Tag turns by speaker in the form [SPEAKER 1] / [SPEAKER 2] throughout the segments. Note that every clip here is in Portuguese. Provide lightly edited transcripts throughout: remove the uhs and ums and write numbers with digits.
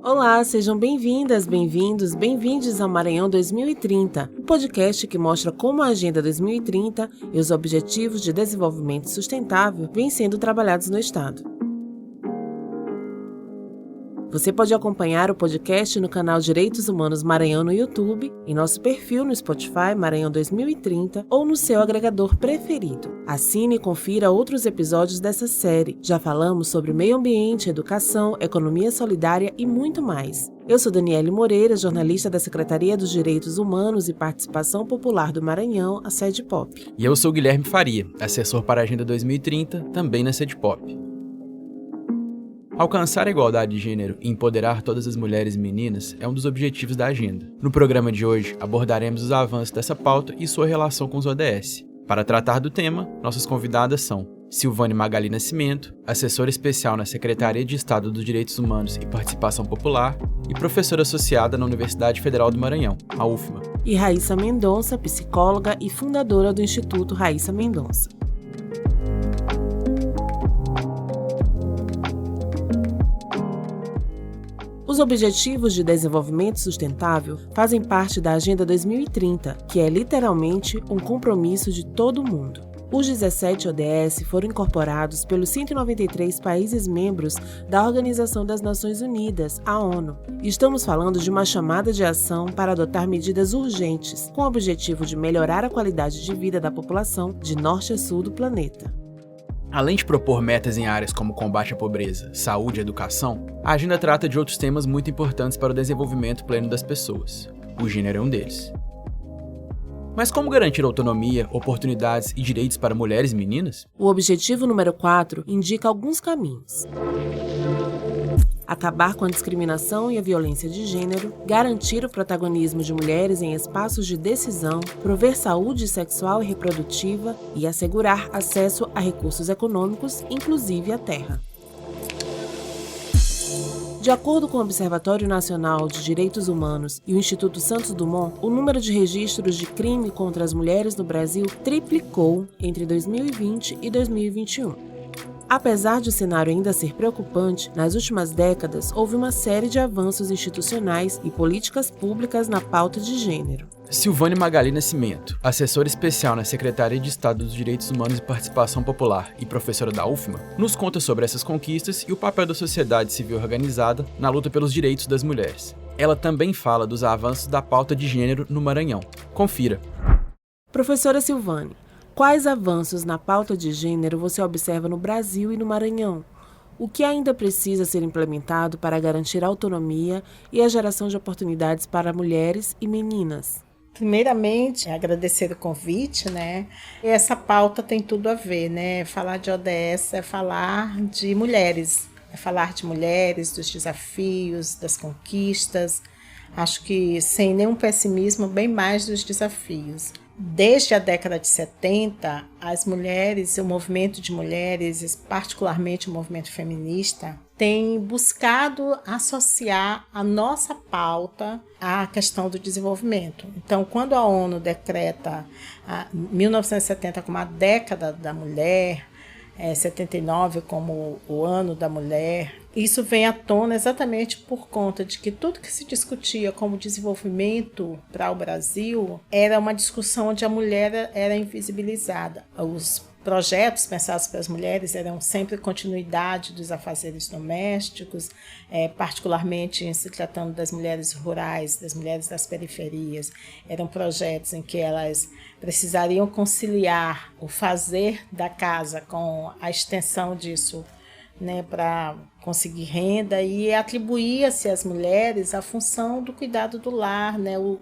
[SPEAKER 1] Olá, sejam bem-vindas, bem-vindos, bem-vindes ao Maranhão 2030, um podcast que mostra como a Agenda 2030 e os Objetivos de Desenvolvimento Sustentável vêm sendo trabalhados no Estado. Você pode acompanhar o podcast no canal Direitos Humanos Maranhão no YouTube, em nosso perfil no Spotify Maranhão 2030 ou no seu agregador preferido. Assine e confira outros episódios dessa série. Já falamos sobre meio ambiente, educação, economia solidária e muito mais. Eu sou Daniele Moreira, jornalista da Secretaria dos Direitos Humanos e Participação Popular do Maranhão, a SEDPOP.
[SPEAKER 2] E eu sou Guilherme Faria, assessor para a Agenda 2030, também na SEDPOP. Alcançar a igualdade de gênero e empoderar todas as mulheres e meninas é um dos objetivos da agenda. No programa de hoje, abordaremos os avanços dessa pauta e sua relação com os ODS. Para tratar do tema, nossas convidadas são Silvane Magali Nascimento, assessora especial na Secretaria de Estado dos Direitos Humanos e Participação Popular e professora associada na Universidade Federal do Maranhão, a UFMA.
[SPEAKER 1] E Raíssa Mendonça, psicóloga e fundadora do Instituto Raíssa Mendonça. Os Objetivos de Desenvolvimento Sustentável fazem parte da Agenda 2030, que é literalmente um compromisso de todo mundo. Os 17 ODS foram incorporados pelos 193 países membros da Organização das Nações Unidas, a ONU. Estamos falando de uma chamada de ação para adotar medidas urgentes, com o objetivo de melhorar a qualidade de vida da população de norte a sul do planeta.
[SPEAKER 2] Além de propor metas em áreas como combate à pobreza, saúde e educação, a agenda trata de outros temas muito importantes para o desenvolvimento pleno das pessoas. O gênero é um deles. Mas como garantir autonomia, oportunidades e direitos para mulheres e meninas?
[SPEAKER 1] O objetivo número 4 indica alguns caminhos. Acabar com a discriminação e a violência de gênero, garantir o protagonismo de mulheres em espaços de decisão, prover saúde sexual e reprodutiva e assegurar acesso a recursos econômicos, inclusive a terra. De acordo com o Observatório Nacional de Direitos Humanos e o Instituto Santos Dumont, o número de registros de crime contra as mulheres no Brasil triplicou entre 2020 e 2021. Apesar de o cenário ainda ser preocupante, nas últimas décadas houve uma série de avanços institucionais e políticas públicas na pauta de gênero.
[SPEAKER 2] Silvane Magali Nascimento, assessora especial na Secretaria de Estado dos Direitos Humanos e Participação Popular e professora da UFMA, nos conta sobre essas conquistas e o papel da sociedade civil organizada na luta pelos direitos das mulheres. Ela também fala dos avanços da pauta de gênero no Maranhão. Confira.
[SPEAKER 1] Professora Silvane, quais avanços na pauta de gênero você observa no Brasil e no Maranhão? O que ainda precisa ser implementado para garantir a autonomia e a geração de oportunidades para mulheres e meninas?
[SPEAKER 3] Primeiramente, agradecer o convite, Essa pauta tem tudo a ver, Falar de ODS é falar de mulheres, dos desafios, das conquistas. Acho que, sem nenhum pessimismo, bem mais dos desafios. Desde a década de 70, as mulheres, o movimento de mulheres, particularmente o movimento feminista, tem buscado associar a nossa pauta à questão do desenvolvimento. Então, quando a ONU decreta 1970 como a década da mulher, 79 como o ano da mulher, isso vem à tona exatamente por conta de que tudo que se discutia como desenvolvimento para o Brasil era uma discussão onde a mulher era invisibilizada. Os projetos pensados para as mulheres eram sempre continuidade dos afazeres domésticos, particularmente em se tratando das mulheres rurais, das mulheres das periferias. Eram projetos em que elas precisariam conciliar o fazer da casa com a extensão disso, para conseguir renda, e atribuía-se às mulheres a função do cuidado do lar,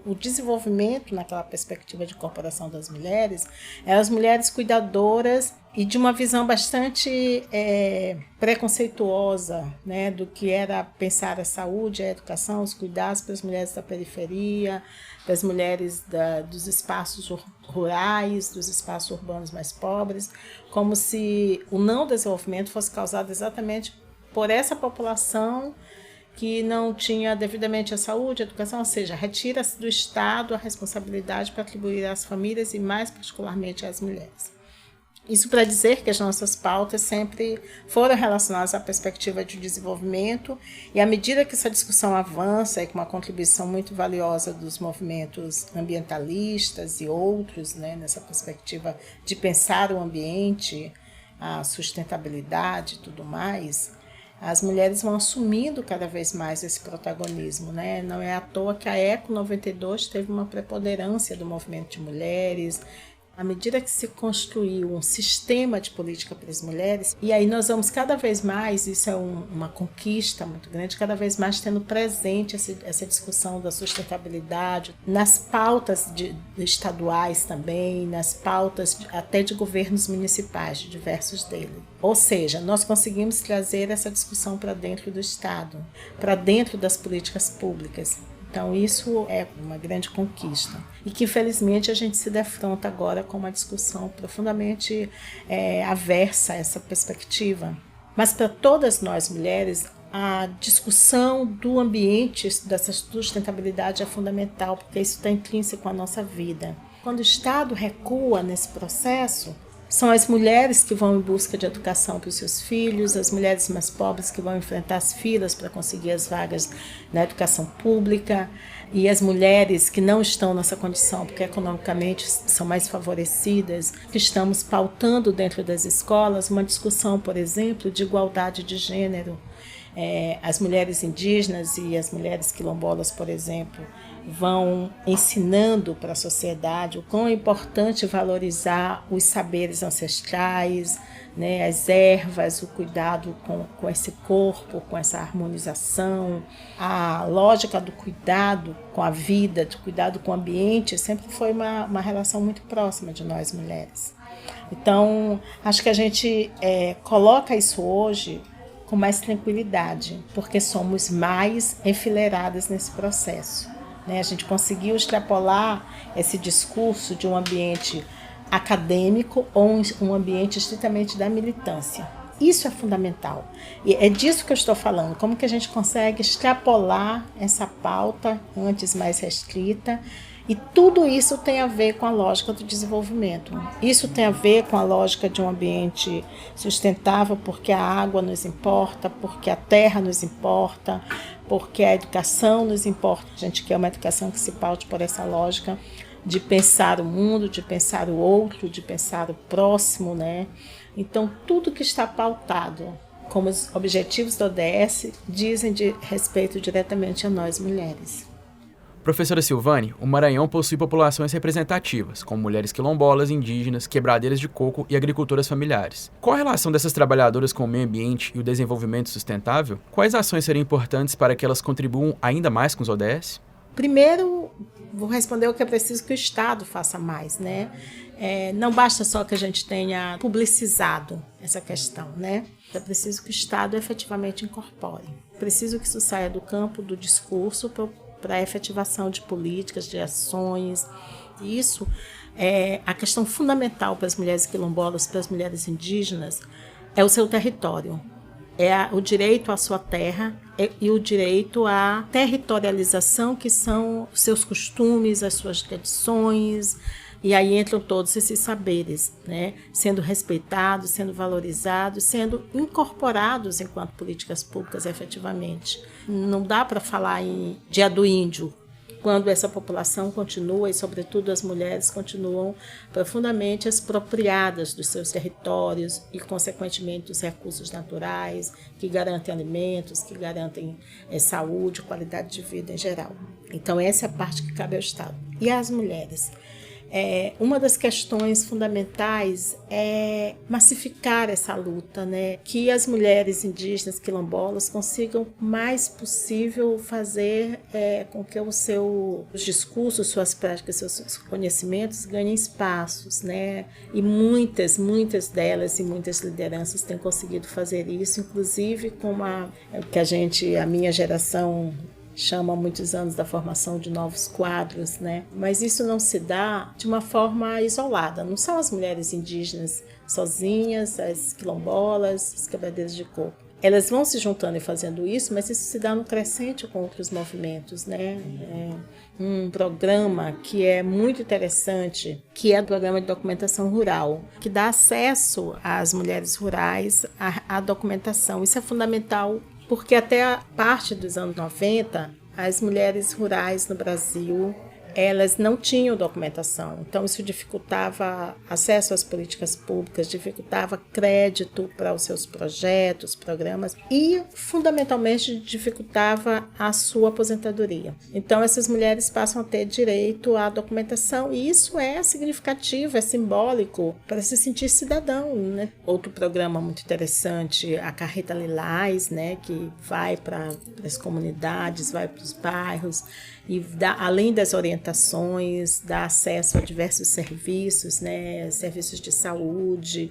[SPEAKER 3] o desenvolvimento naquela perspectiva de incorporação das mulheres, eram as mulheres cuidadoras e de uma visão bastante preconceituosa, do que era pensar a saúde, a educação, os cuidados para as mulheres da periferia, das mulheres dos espaços rurais, dos espaços urbanos mais pobres, como se o não desenvolvimento fosse causado exatamente por essa população que não tinha devidamente a saúde, a educação, ou seja, retira-se do Estado a responsabilidade para atribuir às famílias e mais particularmente às mulheres. Isso para dizer que as nossas pautas sempre foram relacionadas à perspectiva de desenvolvimento, e à medida que essa discussão avança, e com uma contribuição muito valiosa dos movimentos ambientalistas e outros, né, nessa perspectiva de pensar o ambiente, a sustentabilidade e tudo mais, as mulheres vão assumindo cada vez mais esse protagonismo, né? Não é à toa que a ECO 92 teve uma preponderância do movimento de mulheres. À medida que se construiu um sistema de política para as mulheres, e aí nós vamos cada vez mais, isso é uma conquista muito grande, cada vez mais tendo presente essa discussão da sustentabilidade nas pautas estaduais também, nas pautas até de governos municipais, de diversos deles. Ou seja, nós conseguimos trazer essa discussão para dentro do Estado, para dentro das políticas públicas. Então, isso é uma grande conquista e que, infelizmente, a gente se defronta agora com uma discussão profundamente aversa a essa perspectiva. Mas, para todas nós mulheres, a discussão do ambiente, dessa sustentabilidade é fundamental, porque isso está intrínseco à nossa vida. Quando o Estado recua nesse processo, são as mulheres que vão em busca de educação para os seus filhos, as mulheres mais pobres que vão enfrentar as filas para conseguir as vagas na educação pública, e as mulheres que não estão nessa condição porque economicamente são mais favorecidas, que estamos pautando dentro das escolas uma discussão, por exemplo, de igualdade de gênero. As mulheres indígenas e as mulheres quilombolas, por exemplo, vão ensinando para a sociedade o quão é importante valorizar os saberes ancestrais, né, as ervas, o cuidado com esse corpo, com essa harmonização. A lógica do cuidado com a vida, do cuidado com o ambiente, sempre foi uma relação muito próxima de nós mulheres. Então, acho que a gente coloca isso hoje com mais tranquilidade, porque somos mais enfileiradas nesse processo. A gente conseguiu extrapolar esse discurso de um ambiente acadêmico ou um ambiente estritamente da militância. Isso é fundamental. E é disso que eu estou falando. Como que a gente consegue extrapolar essa pauta antes mais restrita? E tudo isso tem a ver com a lógica do desenvolvimento. Isso tem a ver com a lógica de um ambiente sustentável, porque a água nos importa, porque a terra nos importa, porque a educação nos importa. A gente quer uma educação que se paute por essa lógica de pensar o mundo, de pensar o outro, de pensar o próximo, né? Então, tudo que está pautado como os objetivos do ODS dizem de respeito diretamente a nós mulheres.
[SPEAKER 2] Professora Silvane, o Maranhão possui populações representativas, como mulheres quilombolas, indígenas, quebradeiras de coco e agricultoras familiares. Qual a relação dessas trabalhadoras com o meio ambiente e o desenvolvimento sustentável? Quais ações seriam importantes para que elas contribuam ainda mais com os ODS?
[SPEAKER 3] Primeiro, vou responder o que é preciso que o Estado faça mais, né? Não basta só que a gente tenha publicizado essa questão, né? É preciso que o Estado efetivamente incorpore. Preciso que isso saia do campo do discurso para a efetivação de políticas, de ações. Isso é a questão fundamental para as mulheres quilombolas, para as mulheres indígenas, é o seu território. É o direito à sua terra e o direito à territorialização, que são os seus costumes, as suas tradições, e aí entram todos esses saberes, né? Sendo respeitados, sendo valorizados, sendo incorporados enquanto políticas públicas efetivamente. Não dá para falar em dia do índio, quando essa população continua, e sobretudo as mulheres, continuam profundamente expropriadas dos seus territórios e, consequentemente, dos recursos naturais que garantem alimentos, que garantem saúde, qualidade de vida em geral. Então, essa é a parte que cabe ao Estado. E às mulheres? Uma das questões fundamentais é massificar essa luta, né? Que as mulheres indígenas quilombolas consigam o mais possível fazer com que os discursos, suas práticas, seus conhecimentos ganhem espaços, né? E muitas delas e muitas lideranças têm conseguido fazer isso, inclusive com a minha geração chama há muitos anos da formação de novos quadros, né? Mas isso não se dá de uma forma isolada. Não são as mulheres indígenas sozinhas, as quilombolas, as quebradeiras de coco. elas vão se juntando e fazendo isso, mas isso se dá no crescente com outros movimentos, né? Um programa que é muito interessante, que é o programa de documentação rural, que dá acesso às mulheres rurais à documentação. Isso é fundamental, porque até a parte dos anos 90, as mulheres rurais no Brasil, elas não tinham documentação, então isso dificultava acesso às políticas públicas, dificultava crédito para os seus projetos, programas e, fundamentalmente, dificultava a sua aposentadoria. Então, essas mulheres passam a ter direito à documentação e isso é significativo, é simbólico para se sentir cidadão, né? Outro programa muito interessante, a Carreta Lilás, né, que vai para as comunidades, vai para os bairros, e além das orientações, dá acesso a diversos serviços, né, serviços de saúde.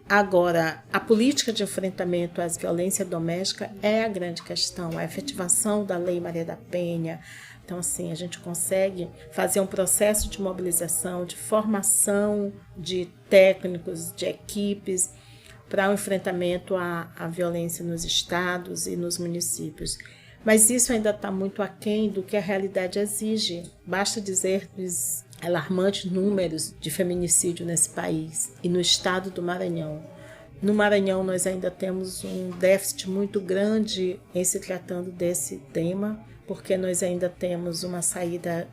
[SPEAKER 3] Agora, a política de enfrentamento às violências domésticas é a grande questão, a efetivação da Lei Maria da Penha. Então, assim, a gente consegue fazer um processo de mobilização, de formação de técnicos, de equipes, para o enfrentamento à violência nos estados e nos municípios. Mas isso ainda está muito aquém do que a realidade exige. Basta dizer os alarmantes números de feminicídio nesse país e no estado do Maranhão. No Maranhão, nós ainda temos um déficit muito grande em se tratando desse tema, porque nós ainda temos uma saída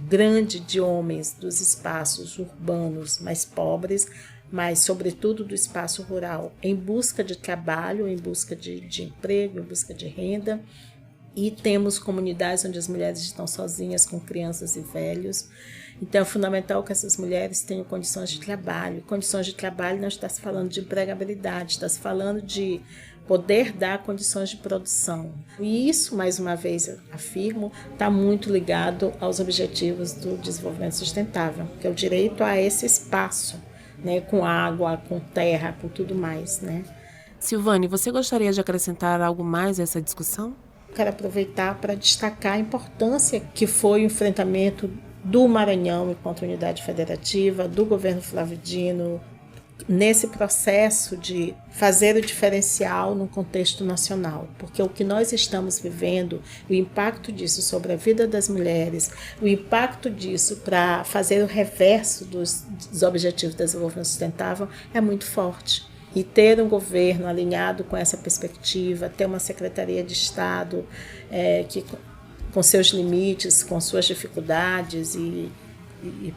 [SPEAKER 3] grande de homens dos espaços urbanos mais pobres, mas sobretudo do espaço rural, em busca de trabalho, em busca de emprego, em busca de renda. E temos comunidades onde as mulheres estão sozinhas com crianças e velhos. Então é fundamental que essas mulheres tenham condições de trabalho. Condições de trabalho não está se falando de empregabilidade, está se falando de poder dar condições de produção. E isso, mais uma vez afirmo, está muito ligado aos objetivos do desenvolvimento sustentável, que é o direito a esse espaço, né, com água, com terra, com tudo mais, né?
[SPEAKER 1] Silvane, você gostaria de acrescentar algo mais a essa discussão?
[SPEAKER 3] Quero aproveitar para destacar a importância que foi o enfrentamento do Maranhão enquanto unidade federativa, do governo Flávio Dino, nesse processo de fazer o diferencial no contexto nacional, porque o que nós estamos vivendo, o impacto disso sobre a vida das mulheres, o impacto disso para fazer o reverso dos Objetivos de Desenvolvimento Sustentável é muito forte. E ter um governo alinhado com essa perspectiva, ter uma Secretaria de Estado que, com seus limites, com suas dificuldades e,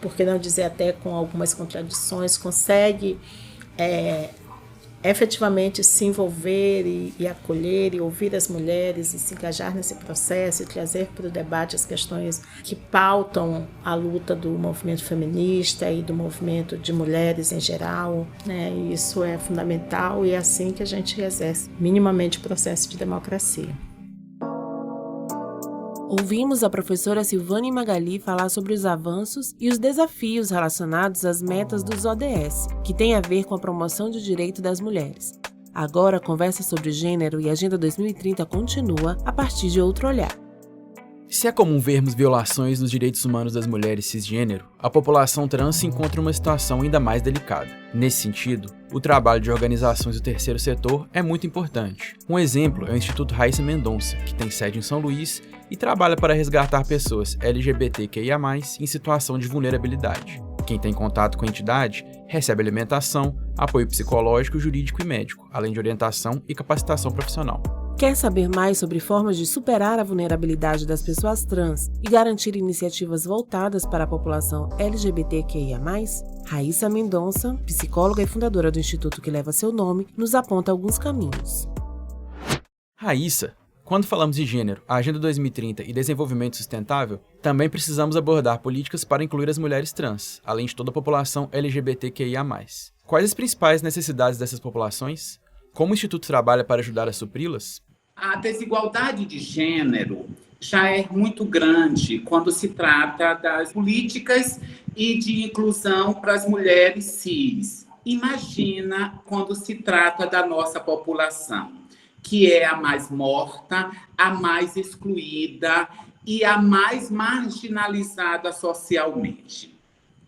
[SPEAKER 3] por que não dizer até com algumas contradições, consegue efetivamente se envolver e acolher e ouvir as mulheres e se engajar nesse processo e trazer para o debate as questões que pautam a luta do movimento feminista e do movimento de mulheres em geral, né? E isso é fundamental e é assim que a gente exerce minimamente o processo de democracia.
[SPEAKER 1] Ouvimos a professora Silvane Magali falar sobre os avanços e os desafios relacionados às metas dos ODS, que tem a ver com a promoção do direito das mulheres. Agora, a conversa sobre gênero e Agenda 2030 continua a partir de outro olhar.
[SPEAKER 2] Se é comum vermos violações nos direitos humanos das mulheres cisgênero, a população trans se encontra em uma situação ainda mais delicada. Nesse sentido, o trabalho de organizações do terceiro setor é muito importante. Um exemplo é o Instituto Raíssa Mendonça, que tem sede em São Luís e trabalha para resgatar pessoas LGBTQIA+, em situação de vulnerabilidade. Quem tem contato com a entidade recebe alimentação, apoio psicológico, jurídico e médico, além de orientação e capacitação profissional.
[SPEAKER 1] Quer saber mais sobre formas de superar a vulnerabilidade das pessoas trans e garantir iniciativas voltadas para a população LGBTQIA+? Raíssa Mendonça, psicóloga e fundadora do instituto que leva seu nome, nos aponta alguns caminhos.
[SPEAKER 2] Raíssa, quando falamos de gênero, Agenda 2030 e desenvolvimento sustentável, também precisamos abordar políticas para incluir as mulheres trans, além de toda a população LGBTQIA+. Quais as principais necessidades dessas populações? Como o Instituto trabalha para ajudar a supri-las?
[SPEAKER 4] A desigualdade de gênero já é muito grande quando se trata das políticas e de inclusão para as mulheres cis. Imagina quando se trata da nossa população, que é a mais morta, a mais excluída e a mais marginalizada socialmente.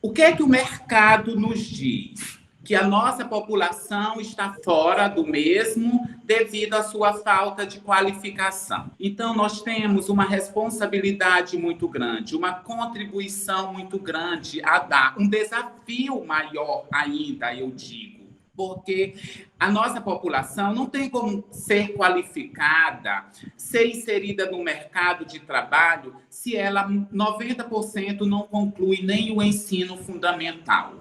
[SPEAKER 4] O que é que o mercado nos diz? que a nossa população está fora do mesmo devido à sua falta de qualificação. Então, nós temos uma responsabilidade muito grande, uma contribuição muito grande a dar, um desafio maior ainda, eu digo, porque a nossa população não tem como ser qualificada, ser inserida no mercado de trabalho, se ela, 90%, não conclui nem o ensino fundamental.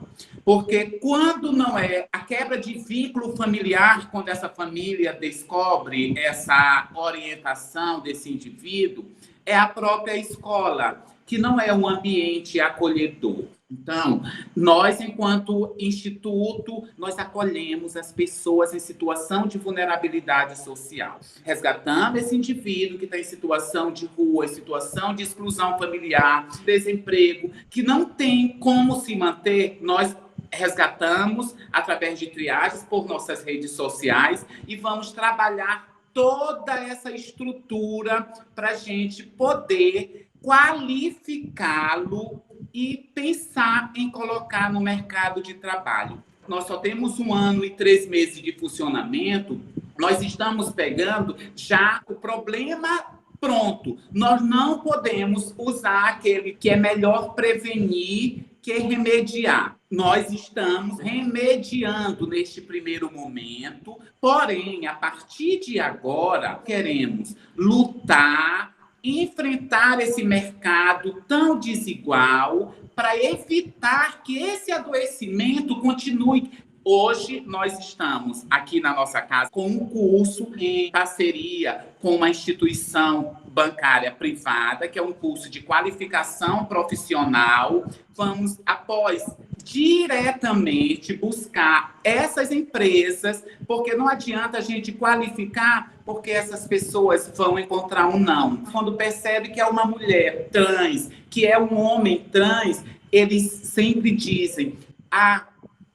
[SPEAKER 4] Porque quando não é a quebra de vínculo familiar, quando essa família descobre essa orientação desse indivíduo, é a própria escola, que não é um ambiente acolhedor. Então, nós, enquanto instituto, nós acolhemos as pessoas em situação de vulnerabilidade social. Resgatando esse indivíduo que está em situação de rua, em situação de exclusão familiar, desemprego, que não tem como se manter, nós resgatamos através de triagens por nossas redes sociais e vamos trabalhar toda essa estrutura para a gente poder qualificá-lo e pensar em colocar no mercado de trabalho. Nós só temos 1 ano e 3 meses de funcionamento, nós estamos pegando já o problema pronto. Nós não podemos usar aquele que é melhor prevenir que remediar. Nós estamos remediando neste primeiro momento, porém, a partir de agora, queremos lutar, enfrentar esse mercado tão desigual para evitar que esse adoecimento continue. Hoje, nós estamos aqui na nossa casa com um curso em parceria com uma instituição bancária privada, que é um curso de qualificação profissional. Vamos, após, diretamente buscar essas empresas, porque não adianta a gente qualificar, porque essas pessoas vão encontrar um não. Quando percebe que é uma mulher trans, que é um homem trans, eles sempre dizem: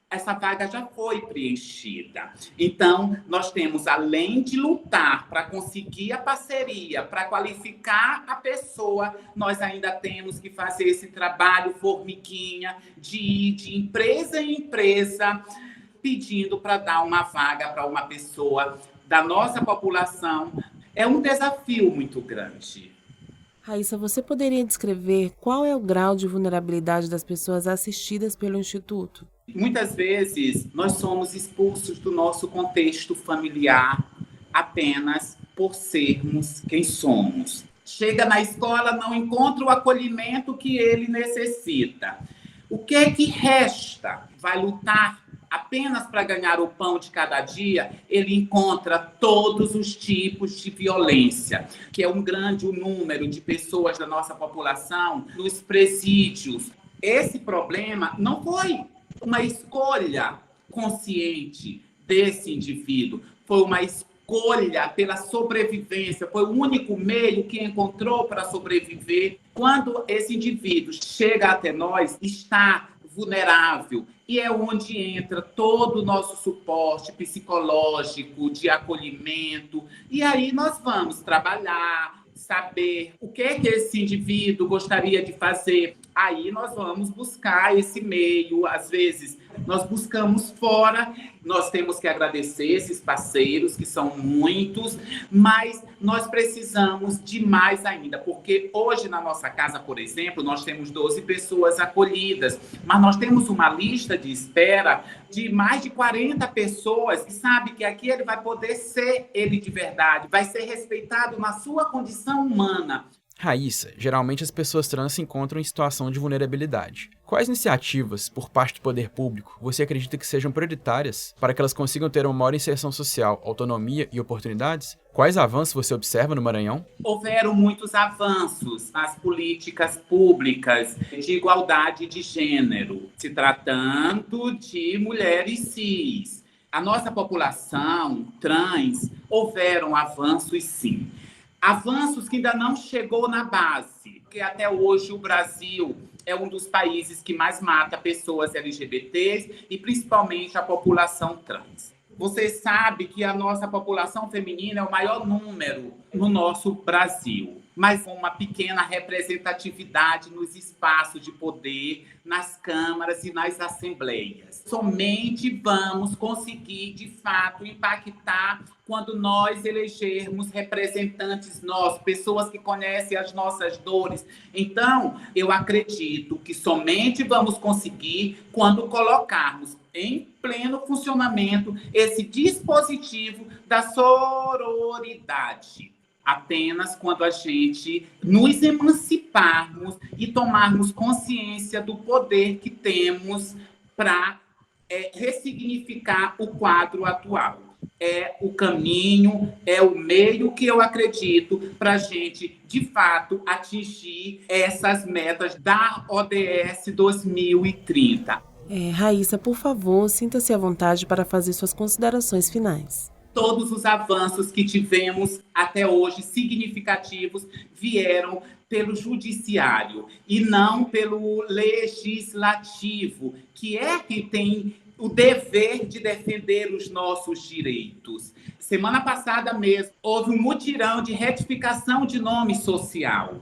[SPEAKER 4] essa vaga já foi preenchida. Então, nós temos, além de lutar para conseguir a parceria, para qualificar a pessoa, nós ainda temos que fazer esse trabalho formiguinha de ir de empresa em empresa, pedindo para dar uma vaga para uma pessoa da nossa população. É um desafio muito grande.
[SPEAKER 1] Raíssa, você poderia descrever qual é o grau de vulnerabilidade das pessoas assistidas pelo Instituto?
[SPEAKER 4] Muitas vezes, nós somos expulsos do nosso contexto familiar apenas por sermos quem somos. Chega na escola, não encontra o acolhimento que ele necessita. O que é que resta? Vai lutar apenas para ganhar o pão de cada dia? Ele encontra todos os tipos de violência, que é um grande número de pessoas da nossa população nos presídios. Esse problema não foi uma escolha consciente desse indivíduo, foi uma escolha pela sobrevivência, foi o único meio que encontrou para sobreviver. Quando esse indivíduo chega até nós, está vulnerável, e é onde entra todo o nosso suporte psicológico, de acolhimento, e aí nós vamos trabalhar, saber o que é que esse indivíduo gostaria de fazer. Aí nós vamos buscar esse meio, às vezes nós buscamos fora, nós temos que agradecer esses parceiros, que são muitos, mas nós precisamos de mais ainda, porque hoje na nossa casa, por exemplo, nós temos 12 pessoas acolhidas, mas nós temos uma lista de espera de mais de 40 pessoas que sabe que aqui ele vai poder ser ele de verdade, vai ser respeitado na sua condição humana.
[SPEAKER 2] Raíssa, geralmente as pessoas trans se encontram em situação de vulnerabilidade. Quais iniciativas, por parte do poder público, você acredita que sejam prioritárias para que elas consigam ter uma maior inserção social, autonomia e oportunidades? Quais avanços você observa no Maranhão?
[SPEAKER 4] Houveram muitos avanços nas políticas públicas de igualdade de gênero, se tratando de mulheres cis. A nossa população trans, houveram avanços sim. Avanços que ainda não chegou na base, porque até hoje o Brasil é um dos países que mais mata pessoas LGBTs e principalmente a população trans. Você sabe que a nossa população feminina é o maior número no nosso Brasil. mas com uma pequena representatividade nos espaços de poder, nas câmaras e nas assembleias. Somente vamos conseguir, de fato, impactar quando nós elegermos representantes nossos, pessoas que conhecem as nossas dores. Então, eu acredito que somente vamos conseguir quando colocarmos em pleno funcionamento esse dispositivo da sororidade. Apenas quando a gente nos emanciparmos e tomarmos consciência do poder que temos para ressignificar o quadro atual. É o caminho, é o meio que eu acredito para a gente, de fato, atingir essas metas da ODS 2030.
[SPEAKER 1] Raíssa, por favor, sinta-se à vontade para fazer suas considerações finais.
[SPEAKER 4] Todos os avanços que tivemos até hoje, significativos, vieram pelo judiciário e não pelo legislativo, que é quem tem o dever de defender os nossos direitos. Semana passada mesmo, houve um mutirão de retificação de nome social.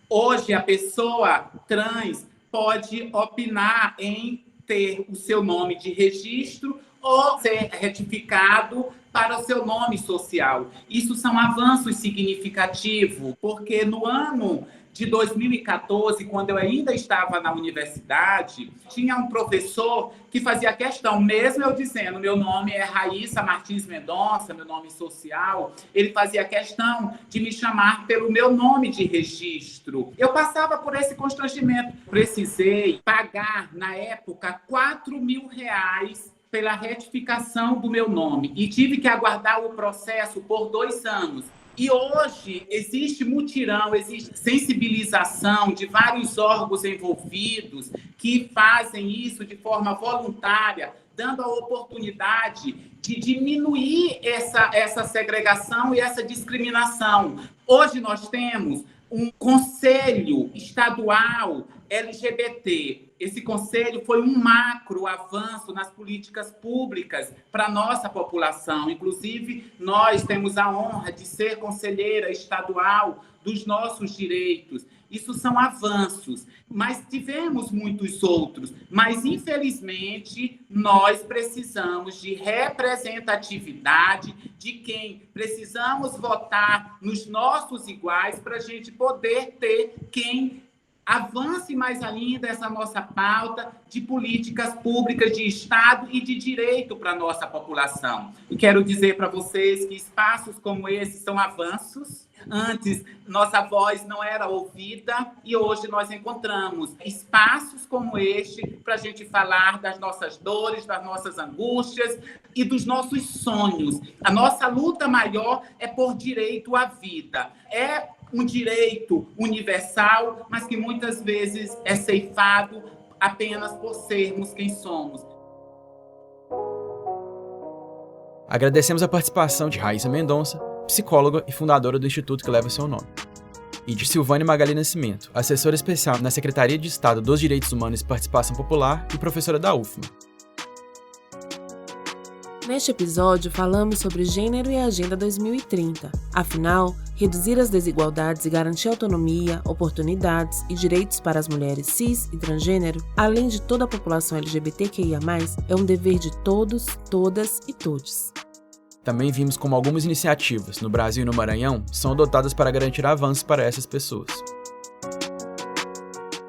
[SPEAKER 4] Hoje, a pessoa trans pode opinar em ter o seu nome de registro ou ser retificado para o seu nome social. Isso são avanços significativos, porque no ano de 2014, quando eu ainda estava na universidade, tinha um professor que fazia questão, mesmo eu dizendo, meu nome é Raíssa Martins Mendonça, meu nome social, ele fazia questão de me chamar pelo meu nome de registro. Eu passava por esse constrangimento. Precisei pagar, na época, R$4.000 pela retificação do meu nome e tive que aguardar o processo por 2 anos. E hoje existe mutirão, existe sensibilização de vários órgãos envolvidos que fazem isso de forma voluntária, dando a oportunidade de diminuir essa segregação e essa discriminação. Hoje nós temos um conselho estadual LGBT. Esse conselho foi um macro avanço nas políticas públicas para a nossa população. Inclusive, nós temos a honra de ser conselheira estadual dos nossos direitos. Isso são avanços, mas tivemos muitos outros. Mas, infelizmente, nós precisamos de representatividade de quem precisamos votar nos nossos iguais para a gente poder ter quem avance mais ainda essa nossa pauta de políticas públicas de Estado e de direito para a nossa população. E quero dizer para vocês que espaços como esse são avanços. Antes, nossa voz não era ouvida e hoje nós encontramos espaços como este para a gente falar das nossas dores, das nossas angústias e dos nossos sonhos. A nossa luta maior é por direito à vida. É um direito universal, mas que muitas vezes é ceifado apenas por sermos quem somos.
[SPEAKER 2] Agradecemos a participação de Raíssa Mendonça, psicóloga e fundadora do instituto que leva seu nome, e de Silvane Magali Nascimento, assessora especial na Secretaria de Estado dos Direitos Humanos e Participação Popular e professora da UFMA.
[SPEAKER 1] Neste episódio, falamos sobre gênero e a Agenda 2030. Afinal, reduzir as desigualdades e garantir autonomia, oportunidades e direitos para as mulheres cis e transgênero, além de toda a população LGBTQIA+, é um dever de todos, todas e todes.
[SPEAKER 2] Também vimos como algumas iniciativas, no Brasil e no Maranhão, são adotadas para garantir avanços para essas pessoas.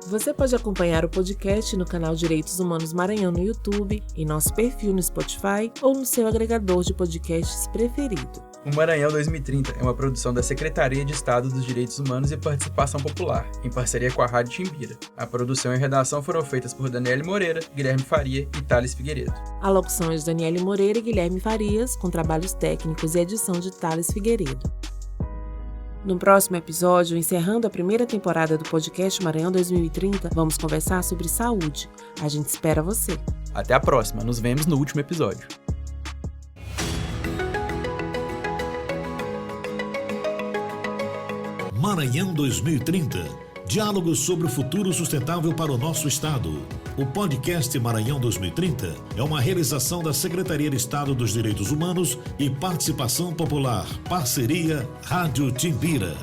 [SPEAKER 1] Você pode acompanhar o podcast no canal Direitos Humanos Maranhão no YouTube, em nosso perfil no Spotify ou no seu agregador de podcasts preferido.
[SPEAKER 2] O Maranhão 2030 é uma produção da Secretaria de Estado dos Direitos Humanos e Participação Popular, em parceria com a Rádio Timbira. A produção e a redação foram feitas por Daniele Moreira, Guilherme Faria e Thales Figueiredo.
[SPEAKER 1] A locução é de Daniele Moreira e Guilherme Farias, com trabalhos técnicos e edição de Thales Figueiredo. No próximo episódio, encerrando a primeira temporada do podcast Maranhão 2030, vamos conversar sobre saúde. A gente espera você.
[SPEAKER 2] Até a próxima, nos vemos no último episódio.
[SPEAKER 5] Maranhão 2030. Diálogos sobre o futuro sustentável para o nosso estado. O podcast Maranhão 2030 é uma realização da Secretaria de Estado dos Direitos Humanos e Participação Popular. Parceria Rádio Timbira.